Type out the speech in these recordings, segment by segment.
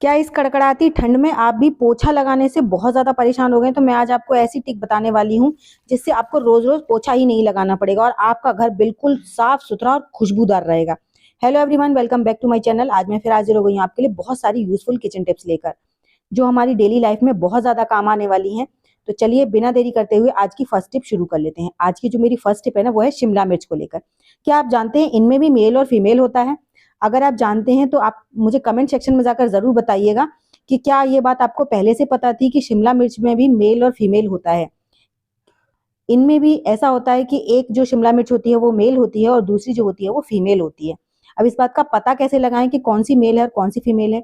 क्या इस कड़कड़ाती ठंड में आप भी पोछा लगाने से बहुत ज़्यादा परेशान हो गए? तो मैं आज आपको ऐसी टिक बताने वाली हूँ, जिससे आपको रोज़-रोज़ पोछा ही नहीं लगाना पड़ेगा और आपका घर बिल्कुल साफ-सुथरा और खुशबूदार रहेगा। Hello everyone, welcome back to my channel. आज मैं फिर हाज़िर हो गई हूँ आपके लिए बहुत सारी यूज़फुल किचन टिप्स लेकर, जो हमारी डेली लाइफ में बहुत ज़्यादा काम आने वाली हैं। तो चलिए बिना देरी करते हुए आज की फर्स्ट टिप शुरू कर लेते हैं। आज की जो मेरी फर्स्ट टिप है ना, वो है शिमला मिर्च को लेकर। क्या आप जानते हैं इनमें भी मेल और फीमेल होता है? अगर आप जानते हैं तो आप मुझे कमेंट सेक्शन में जाकर ज़रूर बताइएगा कि क्या ये बात आपको पहले से पता थी कि शिमला मिर्च में भी मेल और फीमेल होता है। इनमें भी ऐसा होता है कि एक जो शिमला मिर्च होती है वो मेल होती है और दूसरी जो होती है वो फीमेल होती है। अब इस बात का पता कैसे लगाएं कि कौन सी मेल है और कौन सी फीमेल है?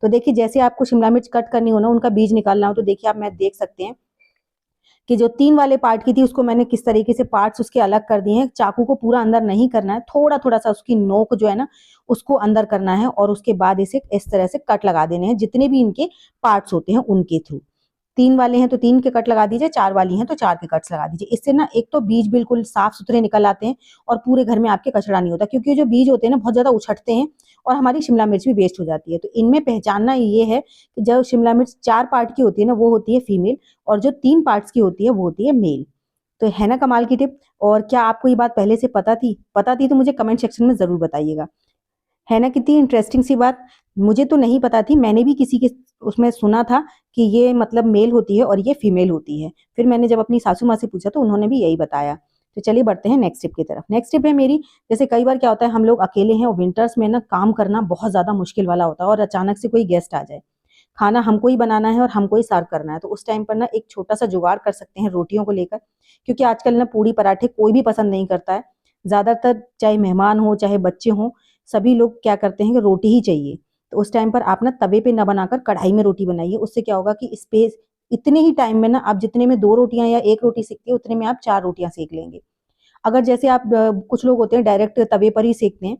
तो देखिए, जैसे आपको शिमला मिर्च कट करनी हो ना, उनका बीज निकालना हो, तो देखिए आप मैं देख सकते हैं कि जो 3 वाले पार्ट की थी उसको मैंने किस तरीके से पार्ट्स उसके अलग कर दिए हैं। चाकू को पूरा अंदर नहीं करना है, थोड़ा-थोड़ा सा उसकी नोक जो है ना उसको अंदर करना है और उसके बाद इसे इस तरह से कट लगा देने हैं, जितने भी इनके पार्ट्स होते हैं उनके थ्रू। 3 वाले हैं तो 3 के कट लगा दीजिए, 4 वाली हैं तो 4 के कट्स लगा दीजिए। इससे ना एक तो बीज बिल्कुल साफ-सुथरे निकल आते हैं और पूरे घर में आपके कचरा नहीं होता, क्योंकि जो बीज होते हैं ना बहुत ज़्यादा उछटते हैं और हमारी शिमला मिर्च भी वेस्ट हो जाती है। तो इनमें पहचानना ये है कि जो शिमला मिर्च 4 पार्ट की होती है ना, वो होती है फीमेल और जो 3 पार्ट्स की होती है वो होती है मेल। तो है ना कमाल की टिप? और क्या आपको ये बात पहले से पता थी? पता थी तो मुझे कमेंट सेक्शन में ज़रूर बताइएगा। है ना कितनी इंटरेस्टिंग सी बात? मुझे तो नहीं पता थी, मैंने भी किसी के उसमें सुना था कि ये मतलब मेल होती है और ये फीमेल होती है। फिर मैंने जब अपनी सासू माँ से पूछा तो उन्होंने भी यही बताया। तो चलिए बढ़ते हैं नेक्स्ट टिप की तरफ। नेक्स्ट टिप है मेरी, जैसे कई बार क्या होता है हम लोग अकेले हैं और विंटर्स में ना काम करना बहुत ज़्यादा मुश्किल वाला होता है और अचानक से कोई गेस्ट आ जाए। खाना हमको ही बनाना है और हमको ही सर्व करना है, तो उस टाइम पर ना एक छोटा-सा जुगाड़ कर सकते हैं रोटियों को लेकर, क्योंकि आजकल ना पूड़ी पराठे कोई भी पसंद नहीं करता है। ज़्यादातर चाहे मेहमान हो, चाहे बच्चे हों, सभी लोग क्या करते हैं कि रोटी ही चाहिए। तो उस टाइम पर आप ना तवे पे ना बनाकर कढ़ाई में रोटी बनाइए। उससे क्या होगा कि स्पेस इतने ही टाइम में ना आप जितने में 2 रोटियाँ या 1 रोटी सेकती है, उतने में आप 4 रोटियाँ सेक लेंगे। अगर जैसे आप कुछ लोग होते हैं डायरेक्ट तवे पर ही सेकते हैं,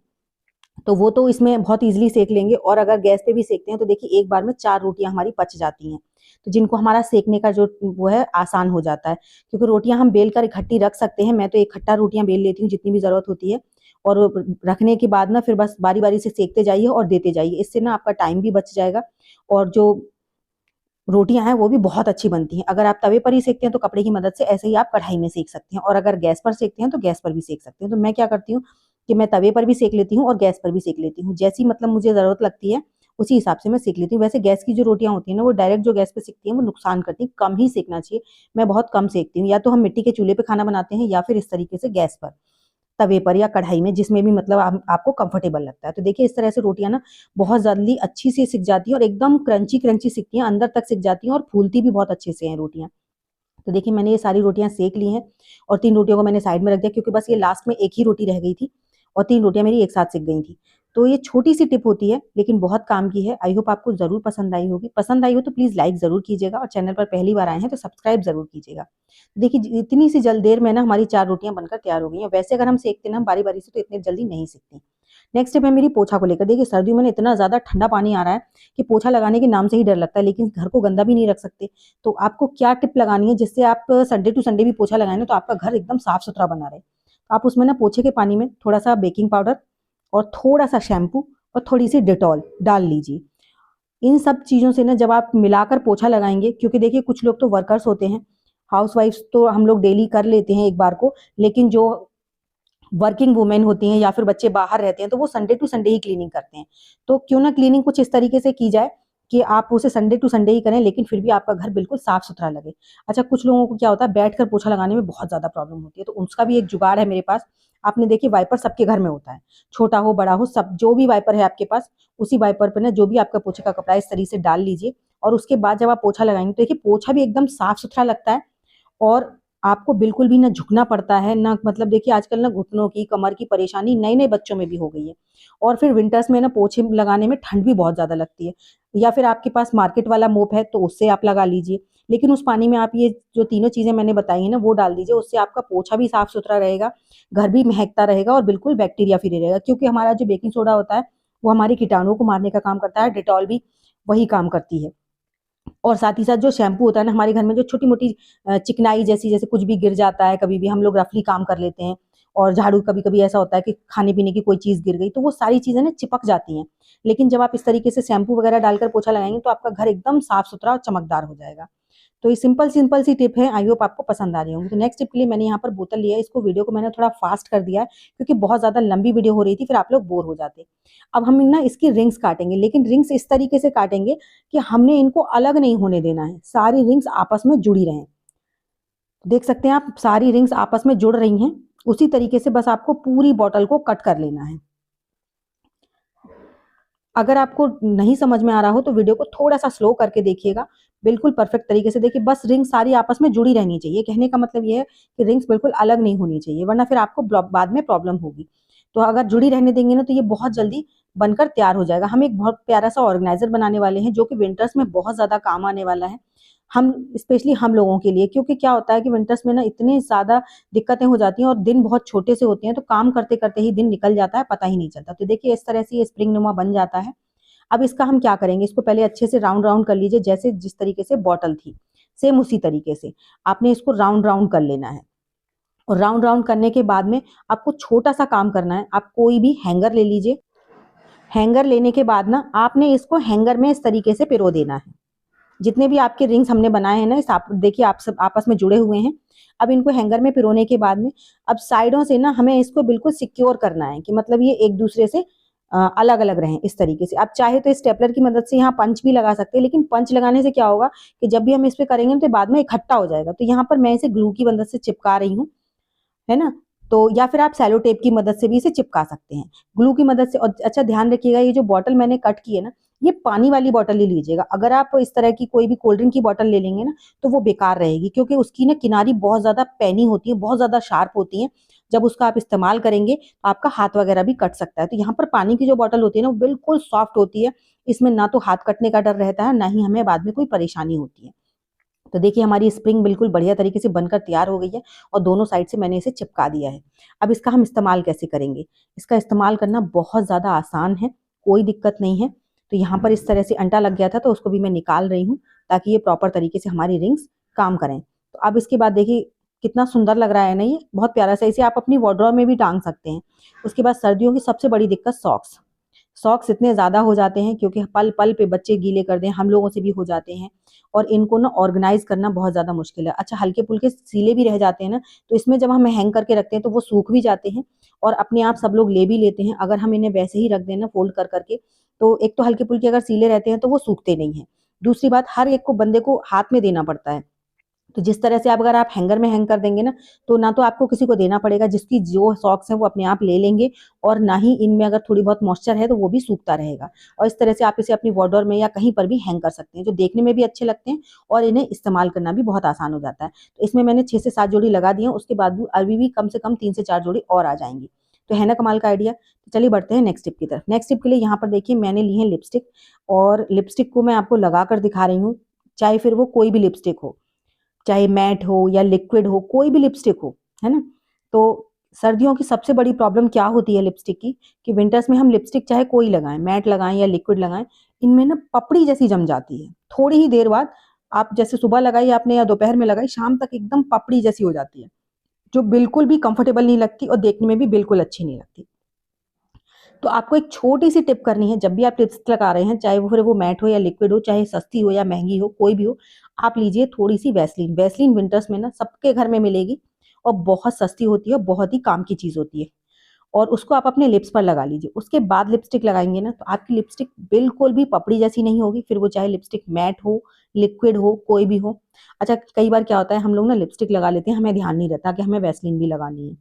तो वो तो इसमें बहुत ईज़िली सेक लेंगे और अगर गैस पे भी सेकते हैं तो देखिए एक बार में 4 रोटियाँ हमारी पच जाती हैं। तो जिनको हमारा सेकने का जो वो है आसान हो जाता है, क्योंकि रोटियाँ हम बेल कर इकट्ठी रख सकते हैं। मैं तो इकट्ठा रोटियाँ बेल लेती हूँ जितनी भी ज़रूरत होती है और रखने के बाद ना फिर बस बारी-बारी से सेकते जाइए और देते जाइए। इससे ना आपका टाइम भी बच जाएगा और जो रोटियाँ हैं वो भी बहुत अच्छी बनती हैं। अगर आप तवे पर ही सेकते हैं तो कपड़े की मदद से ऐसे ही आप कढ़ाई में सेक सकते हैं और अगर गैस पर सेकते हैं तो गैस पर भी सेक सकते हैं। तो मैं क्या करती हूँ कि मैं तवे पर भी सेक लेती हूँ और गैस पर भी सेक लेती हूँ। जैसी मतलब मुझे ज़रूरत लगती है उसी हिसाब से मैं सेक लेती हूँ। वैसे गैस की जो रोटियाँ होती हैं ना, वो डायरेक्ट जो गैस पे सेकती हैं वो नुकसान करती हैं, कम ही सेकना चाहिए। मैं बहुत कम सेकती हूँ, या तो हम मिट्टी के चूल्हे पे खाना बनाते हैं या फिर इस तरीके से गैस पर। तवे पर या कढ़ाई में, जिसमें भी मतलब आपको कंफर्टेबल लगता है। तो देखिए इस तरह से रोटियाँ ना बहुत जल्दी अच्छी से सिक जाती हैं और एकदम क्रंची-क्रंची सिकती हैं, अंदर तक सिक जाती हैं और फूलती भी बहुत अच्छे से हैं रोटियाँ। तो देखिए मैंने ये सारी रोटियाँ सेक ली हैं और 3 रोटियों को मैंने साइड में रख दिया, क्योंकि बस ये लास्ट में 1 ही रोटी रह गई थी और 3 रोटियाँ मेरी एक साथ सिक गई थी। तो ये छोटी-सी टिप होती है लेकिन बहुत काम की है। आई होप आपको ज़रूर पसंद आई होगी। पसंद आई हो तो प्लीज़ लाइक ज़रूर कीजिएगा और चैनल पर पहली बार आए हैं तो सब्सक्राइब ज़रूर कीजिएगा। देखिए इतनी सी जल्द देर में ना हमारी 4 रोटियाँ बनकर तैयार हो गई हैं। वैसे अगर हम सेकते ना बारी-बारी से तो इतनी जल्दी नहीं सिकती। नेक्स्ट टिप है मेरी पोछा को लेकर। देखिए सर्दियों में ना इतना ज़्यादा ठंडा पानी आ रहा है कि पोछा लगाने के नाम से ही डर लगता है, लेकिन घर को गंदा भी नहीं रख सकते। तो आपको क्या टिप लगानी है जिससे आप संडे टू संडे भी पोछा लगाएँ ना तो आपका घर एकदम साफ-सुथरा बना रहे। आप उसमें ना पोछे के पानी में थोड़ा-सा बेकिंग पाउडर और थोड़ा-सा शैम्पू और थोड़ी-सी डेटॉल डाल लीजिए। इन सब चीज़ों से ना जब आप मिलाकर पोछा लगाएँगे, क्योंकि देखिए कुछ लोग तो वर्कर्स होते हैं, हाउसवाइफ्स तो हम लोग डेली कर लेते हैं एक बार को, लेकिन जो वर्किंग वुमेन होती हैं या फिर बच्चे बाहर रहते हैं तो वो संडे टू संडे ही क्लीनिंग करते हैं। तो क्यों ना क्लीनिंग कुछ इस तरीके से की जाए कि आप उसे संडे टू संडे ही करें, लेकिन फिर भी आपका घर बिल्कुल साफ-सुथरा लगे। अच्छा, कुछ लोगों को क्या होता है बैठकर पोछा लगाने में बहुत ज़्यादा प्रॉब्लम होती है, तो उसका भी एक जुगाड़ है मेरे पास। आपने देखिए वाइपर सबके घर में होता है, छोटा हो, बड़ा हो, सब जो भी वाइपर है आपके पास, उसी वाइपर पे ना जो भी आपका पोछे का कपड़ा है इस तरीके से डाल लीजिए और उसके बाद जब आप पोछा लगाएँगे तो देखिए पोछा भी एकदम साफ-सुथरा लगता है और आपको बिल्कुल भी ना झुकना पड़ता है, ना मतलब देखिए आजकल ना घुटनों की, कमर की परेशानी नए-नए बच्चों में भी हो गई है। और फिर विंटर्स में ना पोछे लगाने में ठंड भी बहुत ज़्यादा लगती है। या फिर आपके पास मार्केट वाला मोप है तो उससे आप लगा लीजिए। लेकिन उस पानी में आप ये जो तीनों चीज़ें मैंने बताई हैं ना वो डाल दीजिए, उससे आपका पोछा भी साफ-सुथरा रहेगा, घर भी महकता रहेगा और बिल्कुल बैक्टीरिया फ्री रहेगा। क्योंकि हमारा जो बेकिंग सोडा होता है, वो हमारे कीटाणुओं को मारने का काम करता है, डेटॉल भी वही काम करती है। और साथ ही साथ जो शैम्पू होता है ना, हमारे घर में जो छोटी-मोटी चिकनाई जैसी, जैसे कुछ भी गिर जाता है, कभी भी हम लोग रफली काम कर लेते हैं, और झाड़ू, कभी कभी ऐसा होता है कि खाने पीने की कोई चीज़ गिर गई, तो वो सारी चीज़ें ना चिपक जाती हैं। लेकिन जब आप इस तरीके से शैम्पू वगैरह डालकर पोछा लगाएंगे तो आपका घर एकदम साफ सुथरा और चमकदार हो जाएगा। तो ये सिंपल सिंपल सी टिप है, आई होप आपको पसंद आ रही होंगी। तो नेक्स्ट टिप के लिए मैंने यहाँ पर बोतल लिया है, इसको वीडियो को मैंने थोड़ा फास्ट कर दिया है क्योंकि बहुत ज़्यादा लंबी वीडियो हो रही थी, फिर आप लोग बोर हो जाते। अब हम ना इसकी रिंग्स काटेंगे, लेकिन रिंग्स इस तरीके से काटेंगे कि हमने इनको अलग नहीं होने देना है, सारी रिंग्स आपस में जुड़ी रहें। देख सकते हैं आप, सारी रिंग्स आपस में जुड़ रही हैं। उसी तरीके से बस आपको पूरी बॉटल को कट कर लेना है। अगर आपको नहीं समझ में आ रहा हो तो वीडियो को थोड़ा सा स्लो करके देखिएगा, बिल्कुल परफेक्ट तरीके से देखिए। बस रिंग सारी आपस में जुड़ी रहनी चाहिए, कहने का मतलब ये है कि रिंग्स बिल्कुल अलग नहीं होनी चाहिए, वरना फिर आपको बाद में प्रॉब्लम होगी। तो अगर जुड़ी रहने देंगे ना तो ये बहुत जल्दी बनकर तैयार हो जाएगा। हम एक बहुत प्यारा सा ऑर्गेनाइजर बनाने वाले हैं जो कि विंटर्स में बहुत ज्यादा काम आने वाला है, हम स्पेशली हम लोगों के लिए। क्योंकि क्या होता है कि विंटर्स में ना इतनी ज्यादा दिक्कतें हो जाती हैं और दिन बहुत छोटे से होते हैं, तो काम करते करते ही दिन निकल जाता है, पता ही नहीं चलता। तो देखिए इस तरह से ये स्प्रिंग नुमा बन जाता है। अब इसका हम क्या करेंगे, इसको पहले अच्छे से राउंड राउंड कर लीजिए, जैसे जिस तरीके से बॉटल थी सेम उसी तरीके से आपने इसको राउंड राउंड कर लेना है। और राउंड राउंड करने के बाद में आपको छोटा सा काम करना है, आप कोई भी हैंगर ले लीजिए। हैंगर लेने के बाद ना आपने इसको हैंगर में इस तरीके से पिरो देना है। जितने भी आपके रिंग्स हमने बनाए हैं ना, इस आप देखिए आप सब आपस में जुड़े हुए हैं। अब इनको हैंगर में पिरोने के बाद में अब साइडों से ना हमें इसको बिल्कुल सिक्योर करना है कि मतलब ये एक दूसरे से अलग अलग रहें इस तरीके से। आप चाहे तो स्टेपलर की मदद से यहाँ पंच भी लगा सकते हैं, लेकिन पंच लगाने से क्या होगा कि जब भी हम इस पे करेंगे तो बाद में इकट्ठा हो जाएगा। तो यहाँ पर मैं इसे ग्लू की मदद से चिपका रही हूँ, है ना। तो या फिर आप सेलो टेप की मदद से भी इसे चिपका सकते हैं, ग्लू की मदद से। और अच्छा ध्यान रखिएगा, ये जो बॉटल मैंने कट की है ना, ये पानी वाली बॉटल ही लीजिएगा। अगर आप इस तरह की कोई भी कोल्ड ड्रिंक की बॉटल ले लेंगे ना तो वो बेकार रहेगी, क्योंकि उसकी ना किनारी बहुत ज्यादा पैनी होती है, बहुत ज्यादा शार्प होती है। जब उसका आप इस्तेमाल करेंगे तो आपका हाथ वगैरह भी कट सकता है। तो यहाँ पर पानी की जो बॉटल होती है ना वो बिल्कुल सॉफ्ट होती है, इसमें ना तो हाथ कटने का डर रहता है, ना ही हमें बाद में कोई परेशानी होती है। तो देखिए हमारी स्प्रिंग बिल्कुल बढ़िया तरीके से बनकर तैयार हो गई है और दोनों साइड से मैंने इसे चिपका दिया है। अब इसका हम इस्तेमाल कैसे करेंगे, इसका इस्तेमाल करना बहुत ज़्यादा आसान है, कोई दिक्कत नहीं है। तो यहाँ पर इस तरह से अंटा लग गया था तो उसको भी मैं निकाल रही हूँ ताकि ये प्रॉपर तरीके से हमारी रिंग्स काम करें। तो अब इसके बाद देखिए कितना सुंदर लग रहा है ना, ये बहुत प्यारा सा। इसे आप अपनी वार्डरोब में भी टांग सकते हैं। उसके बाद सर्दियों की सबसे बड़ी दिक्कत सॉक्स। सॉक्स इतने ज़्यादा हो जाते हैं क्योंकि पल पल पे बच्चे गीले कर दें, हम लोगों से भी हो जाते हैं, और इनको ना ऑर्गेनाइज करना बहुत ज़्यादा मुश्किल है। अच्छा हल्के फुल्के सीले भी रह जाते हैं ना, तो इसमें जब हम हैंग करके रखते हैं तो वो सूख भी जाते हैं और अपने आप सब लोग ले भी लेते हैं। अगर हम इन्हें वैसे ही रख दें ना फोल्ड कर करके, तो एक तो हल्के फुल्के अगर सीले रहते हैं तो वो सूखते नहीं हैं, दूसरी बात हर एक को बंदे को हाथ में देना पड़ता है। तो जिस तरह से आप अगर आप हैंगर में हैंग कर देंगे ना, तो ना तो आपको किसी को देना पड़ेगा, जिसकी जो सॉक्स है वो अपने आप ले लेंगे, और ना ही इनमें अगर थोड़ी बहुत मॉइस्चर है तो वो भी सूखता रहेगा। और इस तरह से आप इसे अपनी वार्डरोब में या कहीं पर भी हैंग कर सकते हैं, जो देखने में भी अच्छे लगते हैं और इन्हें इस्तेमाल करना भी बहुत आसान हो जाता है। तो इसमें मैंने 6 से 7 जोड़ी लगा दी है, उसके बाद अभी भी कम से कम 3 से 4 जोड़ी और आ जाएंगी। तो है ना कमाल का आइडिया। तो चलिए बढ़ते हैं नेक्स्ट टिप की तरफ। नेक्स्ट टिप के लिए यहाँ पर देखिए मैंने ली है लिपस्टिक, और लिपस्टिक को मैं आपको लगा कर दिखा रही हूँ, चाहे फिर वो कोई भी लिपस्टिक हो, चाहे मैट हो या लिक्विड हो, कोई भी लिपस्टिक हो, है ना। तो सर्दियों की सबसे बड़ी प्रॉब्लम क्या होती है लिपस्टिक की, कि विंटर्स में हम लिपस्टिक चाहे कोई लगाएं, मैट लगाएं या लिक्विड लगाएं, इनमें ना पपड़ी जैसी जम जाती है। थोड़ी ही देर बाद, आप जैसे सुबह लगाई आपने या दोपहर में लगाई, शाम तक एकदम पपड़ी जैसी हो जाती है, जो बिल्कुल भी कंफर्टेबल नहीं लगती और देखने में भी बिल्कुल अच्छी नहीं लगती। तो आपको एक छोटी सी टिप करनी है, जब भी आप लिपस्टिक लगा रहे हैं, चाहे वो फिर वो मैट हो या लिक्विड हो, चाहे सस्ती हो या महंगी हो, कोई भी हो, आप लीजिए थोड़ी सी वैसलीन। वैसलीन विंटर्स में ना सबके घर में मिलेगी और बहुत सस्ती होती है, बहुत ही काम की चीज होती है। और उसको आप अपने लिप्स पर लगा लीजिए। उसके बाद लिपस्टिक लगाएंगे ना तो आपकी लिपस्टिक बिल्कुल भी पपड़ी जैसी नहीं होगी, फिर वो चाहे लिपस्टिक मैट हो, लिक्विड हो, कोई भी हो। अच्छा कई बार क्या होता है, हम लोग ना लिपस्टिक लगा लेते हैं, हमें ध्यान नहीं रहता कि हमें वैसलीन भी लगानी है।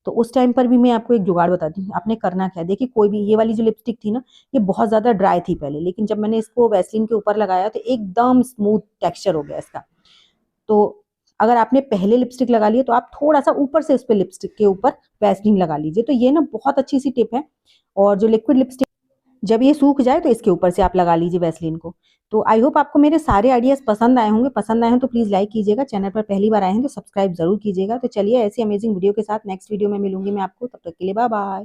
तो उस टाइम पर भी मैं आपको एक जुगाड़ बताती हूँ, आपने करना क्या है। देखिए कोई भी, ये वाली जो लिपस्टिक थी ना, ये बहुत ज्यादा ड्राई थी पहले, लेकिन जब मैंने इसको वैसलीन के ऊपर लगाया तो एकदम स्मूथ टेक्सचर हो गया इसका। तो अगर आपने पहले लिपस्टिक लगा लिया तो आप थोड़ा सा ऊपर से इस पे लिपस्टिक के ऊपर वैसलीन लगा लीजिए। तो ये ना बहुत अच्छी सी टिप है। और जो लिक्विड लिपस्टिक, जब ये सूख जाए तो इसके ऊपर से आप लगा लीजिए वैसलीन को। तो आई होप आपको मेरे सारे आइडियाज पसंद आए होंगे। पसंद आए हो तो प्लीज लाइक कीजिएगा, चैनल पर पहली बार आए हैं तो सब्सक्राइब जरूर कीजिएगा। तो चलिए ऐसी अमेजिंग वीडियो के साथ नेक्स्ट वीडियो में मिलूंगी मैं आपको, तब तक के लिए बाय बाय।